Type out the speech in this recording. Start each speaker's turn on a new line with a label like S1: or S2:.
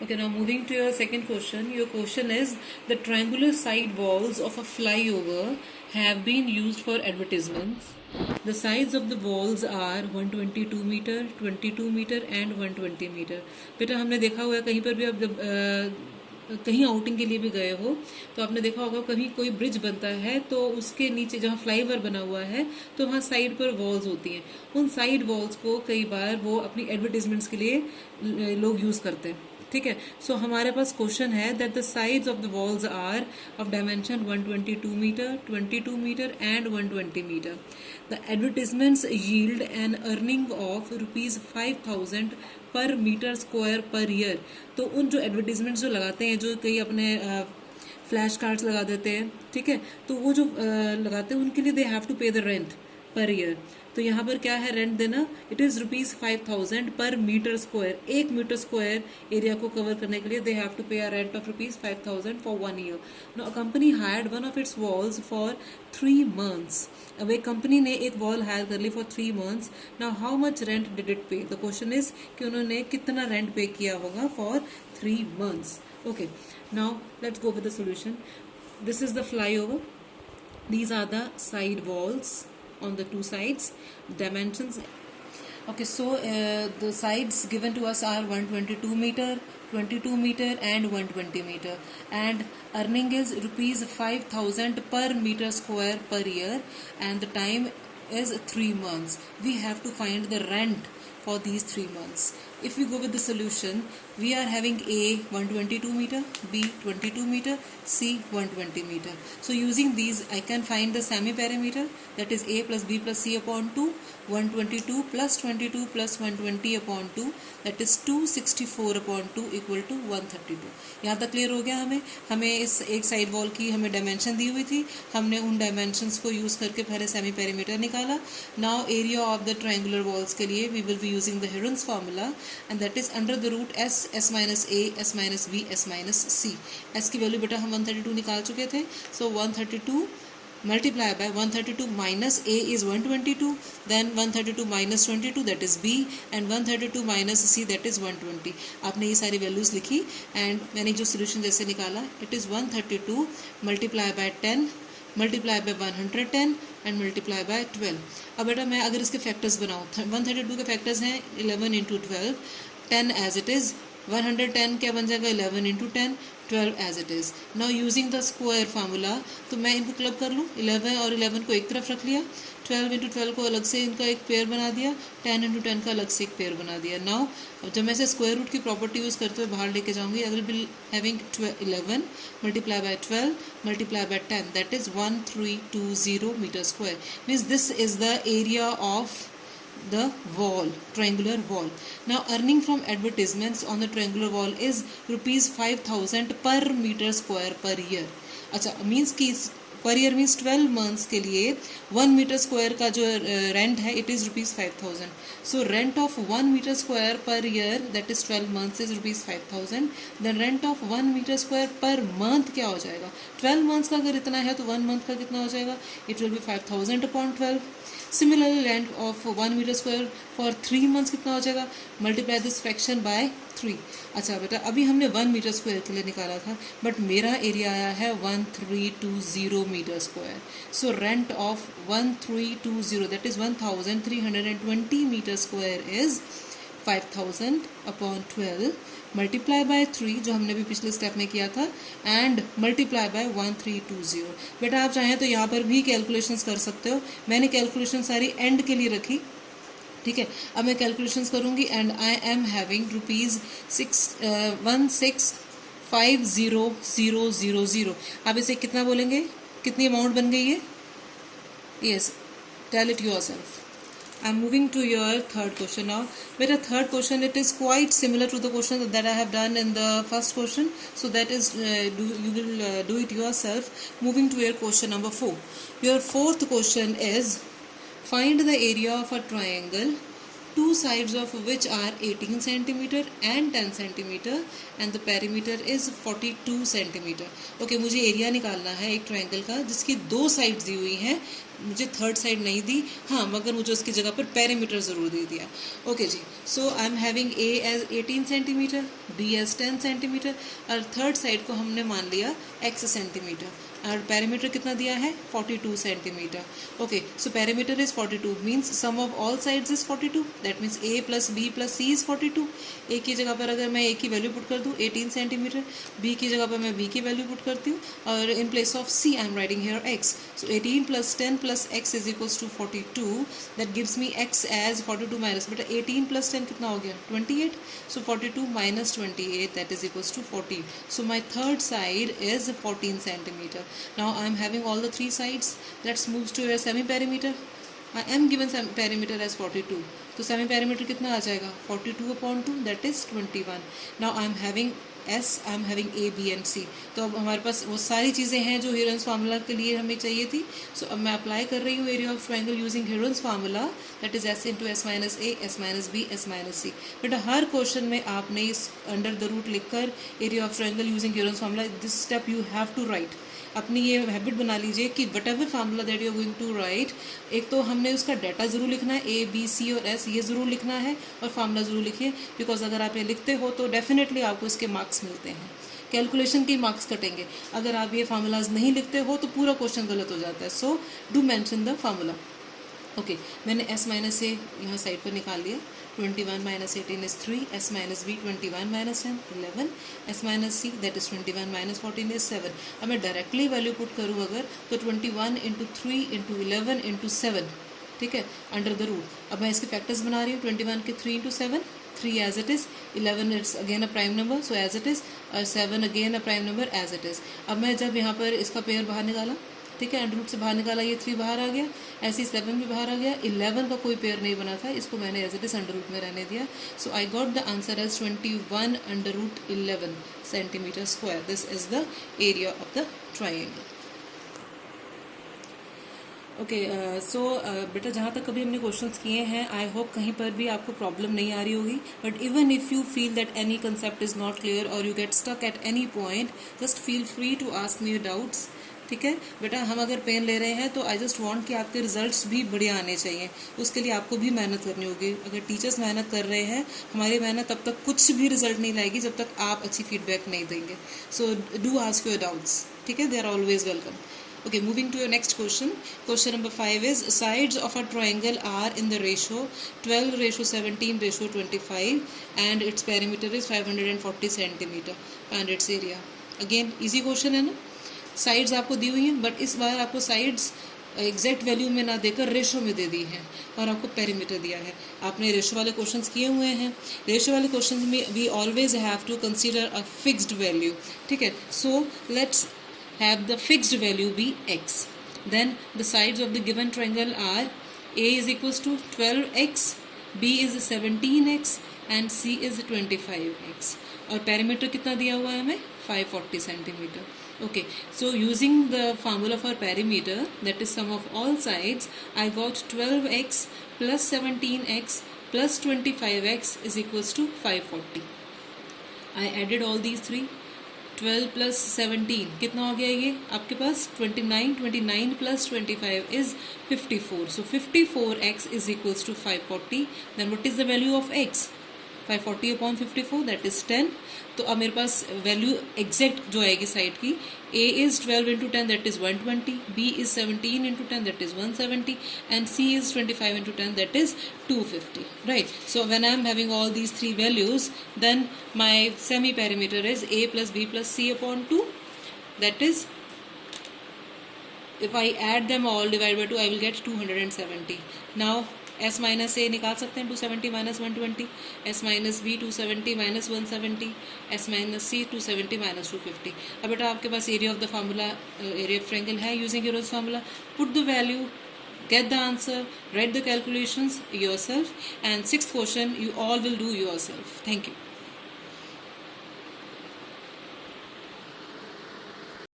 S1: Okay, now moving to your second question. Your question is the triangular side walls of a flyover have been used for advertisements. The sides of the walls are 122 meter, 22 meter and 120 meter. बेटा हमने देखा हुआ है कहीं पर भी आप जब कहीं आउटिंग के लिए भी गए हो तो आपने देखा होगा कहीं कोई ब्रिज बनता है तो उसके नीचे जहाँ फ्लाईओवर बना हुआ है तो वहाँ साइड पर वॉल्स होती हैं. उन साइड वॉल्स को कई बार वो अपनी एडवर्टीजमेंट्स के लिए लोग यूज़ करते हैं. ठीक है. सो हमारे पास क्वेश्चन है that the sides of the walls are of dimension 122 metre, 22 metre and 120 metre. The advertisements yield an earning of ₹5,000 per metre square per year. तो उन जो एडवर्टीजमेंट्स जो लगाते हैं, जो कई अपने फ्लैश कार्ड्स लगा देते हैं, ठीक है, तो वो जो लगाते हैं उनके लिए दे हैव टू पे द रेंट पर ईयर. तो यहाँ पर क्या है रेंट देना? It is ₹5,000 per metre square. 1 metre square area को कवर करने के लिए they have to pay a rent of ₹5,000 for 1 year. Now a company hired one of its walls for 3 months. अब एक कंपनी ने एक वॉल हायर कर ली for 3 months. Now how much rent did it pay? The question is कि उन्होंने कितना rent pay किया होगा for 3 months. Okay, now let's go with the solution. This is the flyover. These are the side walls on the two sides. Dimensions. Okay, so the sides given to us are 122 meter, 22 meter and 120 meter, and earning is ₹5,000 per meter square per year, and the time is 3 months. We have to find the rent for these 3 months. If we go with the solution, we are having A 122 meter, B 22 meter, C 120 meter. So using these I can find the semi-perimeter, that is A plus B plus C upon 2, 122 plus 22 plus 120 upon 2, that is 264 upon 2 equal to 132. यहाँ तक clear हो गया? हमें इस एक side wall की हमें dimension दी हुई थी, हमने उन डायमेंशंस को यूज़ करके पहले सेमी पेरीमीटर निकाला. Now area of the triangular walls के लिए we will be using the Heron's formula, and that is under the root s, s minus a, s minus b, s minus c. s की value बेटा हम 132 निकाल चुके थे. So 132 multiply by 132 minus a is 122, then 132 minus 22 that is b, and 132 minus c that is 120. आपने ये सारी values लिखी एंड मैंने जो सोल्यूशन जैसे निकाला, it is 132 multiply by 10 multiply by 110 and multiply by 12. अब बेटा मैं अगर इसके फैक्टर्स बनाऊँ, 132 के फैक्टर्स हैं 11 into 12, 10 as it is, 110 क्या बन जाएगा 11 into 10, 12 as it is. Now using the square formula, तो मैं इनको क्लब कर लूँ, 11 और 11 को एक तरफ रख लिया, 12 into 12 को अलग से इनका एक पेयर बना दिया, 10 into 10 का अलग से एक पेयर बना दिया. नाउ जब मैं इसे स्क्वायर रूट की प्रॉपर्टी यूज़ करते हुए बाहर लेके जाऊँगी, I will be having 11 multiply by 12 multiply by 10, that is 1320 meter square. Means this is the area of the wall, triangular wall. Now earning from advertisements on the triangular wall is ₹5,000 per meter square per year. अच्छा, means कि per year means 12 months के लिए 1 metre square का जो rent है it is ₹5,000. So rent of 1 metre square per year that is 12 months is ₹5,000. Then rent of 1 metre square per month क्या हो जाएगा? 12 months का अगर इतना है तो 1 month का कितना हो जाएगा? It will be 5,000 upon 12. Similarly, length of 1 meter square for 3 months कितना हो जाएगा? Multiply this fraction by 3. अच्छा बेटा, अभी हमने 1 मीटर स्क्वायर के लिए निकाला था, बट मेरा एरिया आया है 1320 metre square. So rent of 1320 that is 1320 metre square is 5,000 upon 12 multiply by 3 जो हमने भी पिछले स्टेप में किया था, एंड मल्टीप्लाई बाय 1320. बेटा आप चाहें तो यहाँ पर भी कैलकुलेशंस कर सकते हो. मैंने कैलकुलेशन सारी एंड के लिए रखी, ठीक है. अब मैं कैलकुलेशंस करूँगी एंड आई एम हैविंग ₹1650000. आप इसे कितना बोलेंगे? कितनी अमाउंट बन गई है? Yes, tell it yourself. I'm moving to your third question now. With the third question, it is quite similar to the question that I have done in the first question. So that is, you will do it yourself. Moving to your question number 4. Your fourth question is, find the area of a triangle two sides of which are 18 centimeter and 10 centimeter and the perimeter is 42 centimeter. Okay, मुझे area निकालना है एक triangle का जिसकी दो sides दी हुई हैं, मुझे थर्ड साइड नहीं दी, हाँ, मगर मुझे उसकी जगह पर पेरीमीटर ज़रूर दे दिया. ओके जी, so I am having A as 18 centimetre, B as 10 centimetre और थर्ड साइड को हमने मान लिया x सेंटीमीटर और पेरीमीटर कितना दिया है 42 centimetre. Okay, so perimeter is 42 means sum of all sides is 42, that means a plus b plus c is 42. a की जगह पर अगर मैं a की वैल्यू पुट कर दूँ 18 सेंटीमीटर, b की जगह पर मैं b की वैल्यू पुट करती हूँ और in place of c I am writing here x. So 18 plus 10 plus x is equals to 42, that gives me x as 42 minus, बेटा 18 प्लस 10 कितना हो गया 28. So 42 minus 28 that is equals to 14. So my third side is 14 centimeter. Now I am having all the three sides. Let's move to your semi perimeter. I am given perimeter as 42. तो semi perimeter कितना आ जाएगा 42/2 that is 21. Now I am having S, I am having A, B and C. तो अब हमारे पास वो सारी चीज़ें हैं जो हेरोन्स फार्मूला के लिए हमें चाहिए थी. सो अब मैं अप्लाई कर रही हूँ area of triangle using Heron's formula, that is S into S minus A, S minus B, S minus C. बेटा हर क्वेश्चन में आपने इस अंडर द रूट लिखकर area of triangle using Heron's formula, this step you have to write. अपनी ये habit बना लीजिए कि whatever formula that you are going to write, एक तो हमने उसका डाटा ज़रूर लिखना है, A, B, C और S ये ज़रूर लिखना है और फार्मूला ज़रूर लिखिए, बिकॉज अगर आप ये लिखते हो तो डेफिनेटली आपको इसके मार्क्स मिलते हैं, कैलकुलेशन के मार्क्स कटेंगे. अगर आप ये फार्मूलाज नहीं लिखते हो तो पूरा क्वेश्चन गलत हो जाता है. So do mention the formula. Okay, मैंने S माइनस A यहाँ साइड पर निकाल लिया. 21 minus 18 is 3, S minus B 21 minus 10 11, S minus C that is 21 minus 14 is 7. अब मैं डायरेक्टली वैल्यू पुट करूँ अगर तो 21 इंटू 3 इंटू 11 इंटू 7, ठीक है, अंडर द रूट. अब मैं इसके फैक्टर्स बना रही हूँ. 21 के 3 into 7, 3 as it is, 11 it's again a prime number so as it is, और 7 again a prime number as it is. अब मैं जब यहाँ पर इसका पेयर बाहर निकाला, ठीक है, अंडर रूट से बाहर निकाला, ये 3 बाहर आ गया, ऐसे ही 7 भी बाहर आ गया. 11 का कोई पेयर नहीं बना था, इसको मैंने as it is under root में रहने दिया. So I got the answer as 21 under root 11 centimetre square. This is the area of the triangle. Okay, so बेटा जहाँ तक कभी हमने क्वेश्चंस किए हैं, आई होप कहीं पर भी आपको प्रॉब्लम नहीं आ रही होगी. But even if you feel that any concept is not clear और you get stuck at any point, just feel free to ask me your doubts. ठीक है बेटा, हम अगर पेन ले रहे हैं तो आई जस्ट वांट कि आपके रिजल्ट्स भी बढ़िया आने चाहिए. उसके लिए आपको भी मेहनत करनी होगी. अगर टीचर्स मेहनत कर रहे हैं, हमारी मेहनत तब तक कुछ भी रिजल्ट नहीं लाएगी जब तक आप अच्छी फीडबैक नहीं देंगे. So do ask your doubts, ठीक है, they are always welcome. Okay, moving to your next question. Question number 5 is sides of a triangle are in the ratio 12:17:25 and its perimeter is 540 centimeter and its area. Again, easy question है ना. Sides आपको दी हुई हैं, but इस बार आपको sides exact value में ना देकर रेशो में दे दी है और आपको पेरीमीटर दिया है. आपने रेशो वाले क्वेश्चंस किए हुए हैं. रेशो वाले क्वेश्चंस में we always have to consider a fixed value. ठीक है, so let's have the fixed value be x. Then the sides of the given triangle are A is equals to 12x, B is 17x and C is 25x. और perimeter कितना दिया हुआ है हमें 540 centimeter. Okay, so using the formula for perimeter, that is sum of all sides, I got 12x plus 17x plus 25x is equals to 540. I added all these three. 12 plus 17 कितना हो गया ये आपके पास 29, 29 plus 25 is 54. So 54x is equals to 540. Then what is the value of x? 540 upon 54 that is 10. तो अब मेरे पास value exact जो आएगी साइड की, A is 12 into 10 that is 120, B is 17 into 10 that is 170 and C is 25 into 10 that is 250. Right, so when I am having all these three values, then my semi perimeter is A plus B plus C upon 2. That is, if I add them all divided by 2, I will get 270. Now S minus A निकाल सकते हैं, 270 minus 120, S minus B 270 minus 170, S minus C 270 minus 250. अब बेटा आपके पास area of the formula, area of triangle है using Heron's formula. Put the value, get the answer, write the calculations yourself, and sixth question you all will do yourself. Thank you.